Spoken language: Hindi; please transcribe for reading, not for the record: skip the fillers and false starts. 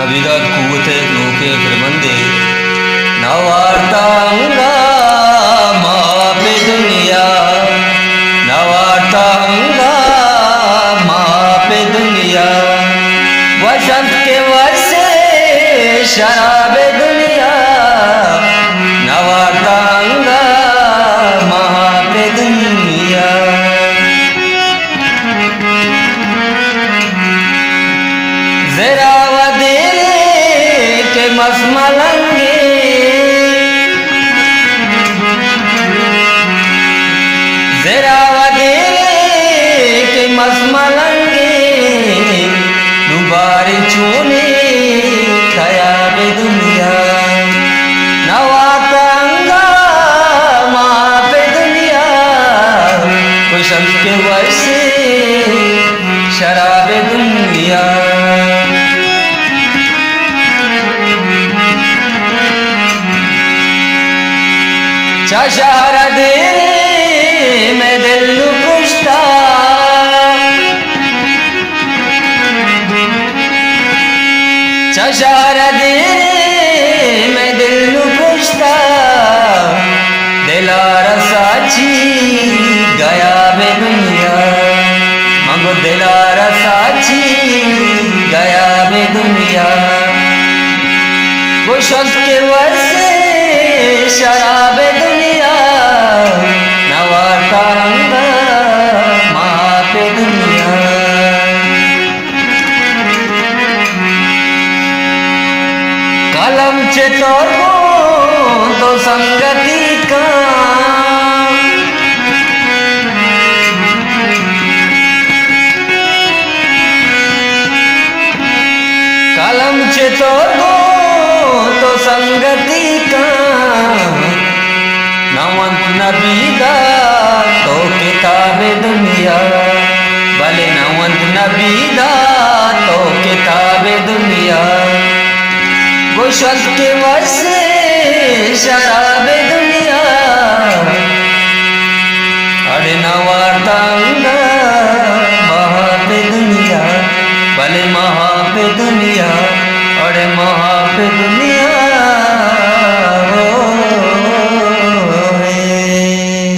नबीदात कुवते नूके फिरमंदे नवार्तांगा मापे दुनिया नवार्तांगा मापे दुनिया वसंत के वर्षे शराबे दुनिया नवार्तांगा मापे दुनिया जरा मसमलंगे जरा वदे के मसमलंगे दुबारे चूने खयाब दुनिया नवातंगा मापे दुनिया कोई शम्स के वर्षे शराब दुनिया शहर दे मैं दिल पुछता शहर दे मैं दिल पुछता दिलारा साची गया बे दुनिया मंगो दिलारा साची गया बे दुनिया वो शख्स के वर्षे शराब दुनिया नवारतांगा मापे दुनिया कलम चे तो संगति का कलम चे तो संगति का नवंत नबीदा तो किताबे दुनिया भले नवंत नबीदा तो किताबे दुनिया गुशत के वर्षे शराबे दुनिया अरे नवारतांगा महापे दुनिया भले महापे दुनिया अरे महापे दुनिया